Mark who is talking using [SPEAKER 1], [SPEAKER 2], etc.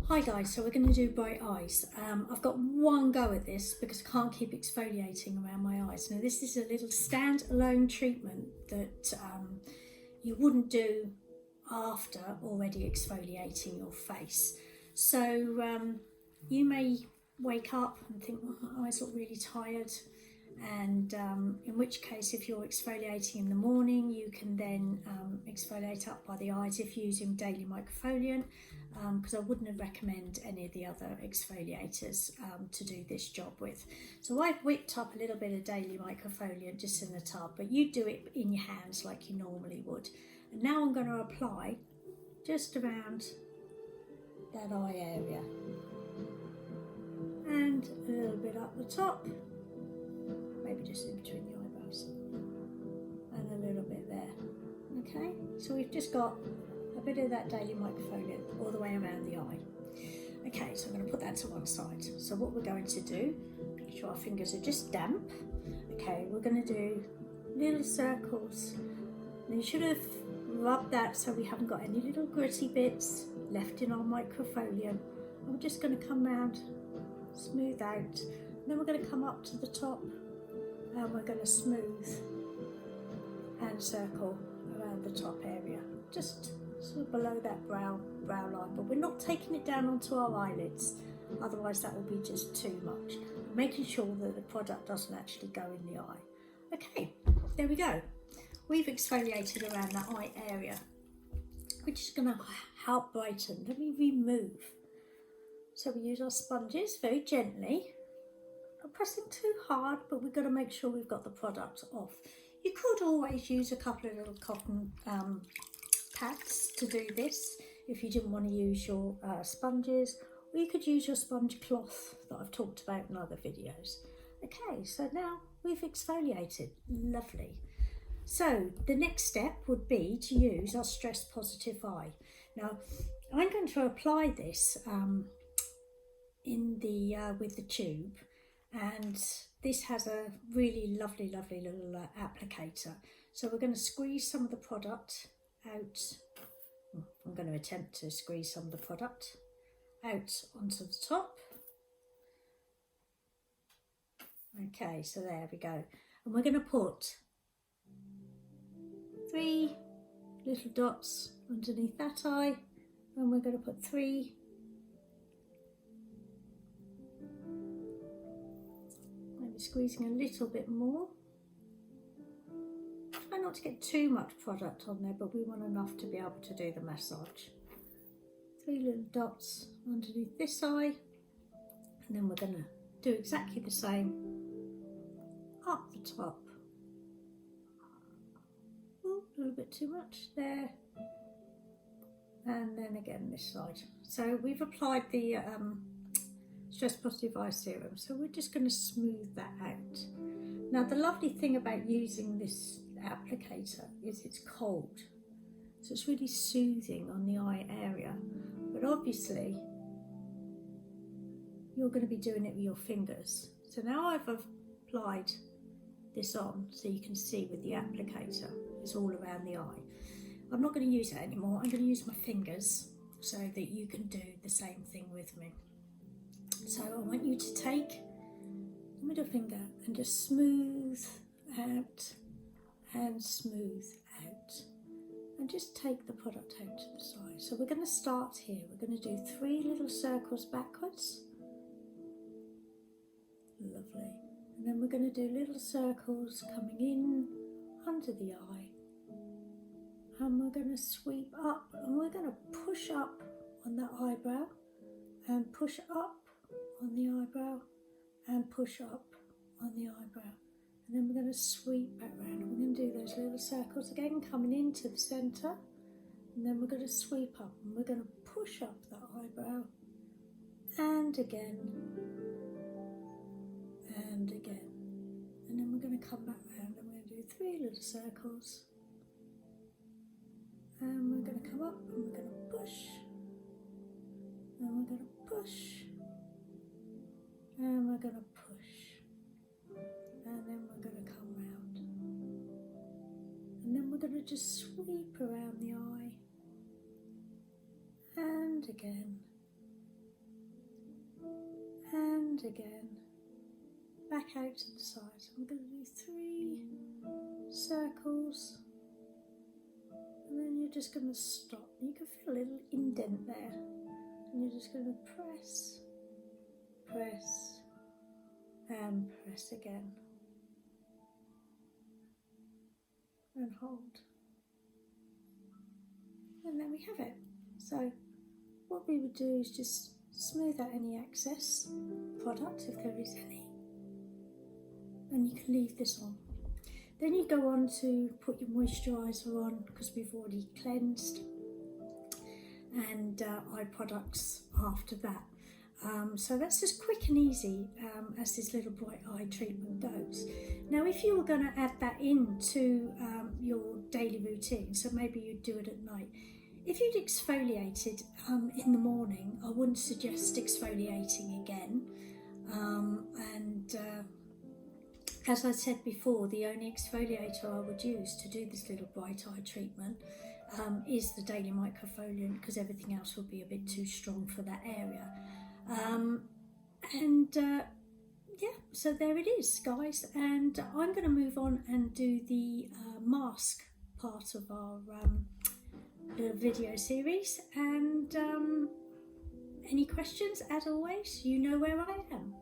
[SPEAKER 1] Hi guys, so we're going to do bright eyes. I've got one go at this because I can't keep exfoliating around my eyes. Now this is a little standalone treatment that you wouldn't do after already exfoliating your face. So you may wake up and think, oh, my eyes look really tired, and in which case if you're exfoliating in the morning you can then exfoliate up by the eyes if you're using daily microfoliant, because I wouldn't recommend any of the other exfoliators to do this job with. So I've whipped up a little bit of daily microfoliant just in the tub, but you do it in your hands like you normally would. And now I'm going to apply just around that eye area and a little bit up the top, maybe just in between the eyebrows, and a little bit there. Okay, so we've just got a bit of that daily microfoliant all the way around the eye. Okay, so I'm going to put that to one side. So what we're going to do, make sure our fingers are just damp. Okay, we're going to do little circles. Now you should have rubbed that so we haven't got any little gritty bits left in our microfoliant. And we're just going to come round, smooth out, and then we're going to come up to the top and we're going to smooth and circle around the top area, just sort of below that brow line, but we're not taking it down onto our eyelids, otherwise that will be just too much. Making sure that the product doesn't actually go in the eye. Okay, there we go. We've exfoliated around that eye area, which is going to help brighten. Let me remove. So we use our sponges very gently, not pressing too hard, but we've got to make sure we've got the product off. You could always use a couple of little cotton pads to do this if you didn't want to use your sponges, or you could use your sponge cloth that I've talked about in other videos. Okay, so now we've exfoliated. Lovely. So the next step would be to use our Stress Positive Eye. Now I'm going to apply this in the with the tube, and this has a really lovely little applicator. So we're going to squeeze some of the product out. I'm going to attempt to squeeze some of the product out onto the top. Okay, so there we go. And we're going to put 3 little dots underneath that eye, and we're going to put 3 maybe squeezing a little bit more. Try not to get too much product on there, but we want enough to be able to do the massage. 3 little dots underneath this eye, and then we're going to do exactly the same up the top. Ooh, a little bit too much there, and then again this side. So we've applied the Stress Positive Eye Serum, so we're just going to smooth that out. Now the lovely thing about using this applicator is it's cold, so it's really soothing on the eye area, but obviously you're going to be doing it with your fingers. So now I've applied this on so you can see with the applicator it's all around the eye. I'm not going to use it anymore. I'm going to use my fingers so that you can do the same thing with me. So I want you to take the middle finger and just smooth out and smooth out, and just take the product out to the side. So we're going to start here. We're going to do 3 little circles backwards. Lovely. And then we're going to do little circles coming in under the eye, and we're going to sweep up, and we're going to push up on that eyebrow, and push up on the eyebrow, and push up on the eyebrow. And then we're going to sweep back round, and we're going to do those little circles again, coming into the centre, and then we're going to sweep up, and we're going to push up that eyebrow, and again, and again. And then we're going to come back round, and we're going to do 3 little circles, and we're going to come up, and we're going to push, and we're going to push, and we're going to push, and then we're going to come round, and then we're going to just sweep around the eye, and again, and again, back out to the side. So I'm going to do 3 circles, and then you're just going to stop. You can feel a little indent there, and you're just going to press, press, and press again, and hold. And then we have it. So what we would do is just smooth out any excess product if there is any, and you can leave this on. Then you go on to put your moisturiser on, because we've already cleansed, and eye products after that. So that's just quick and easy as this little bright eye treatment goes. Now if you were going to add that into your daily routine, so maybe you'd do it at night, if you'd exfoliated in the morning, I wouldn't suggest exfoliating again. As I said before, the only exfoliator I would use to do this little bright eye treatment is the Daily Microfoliant, because everything else would be a bit too strong for that area. Yeah, so there it is, guys, and I'm going to move on and do the mask part of our video series, and any questions, as always, you know where I am.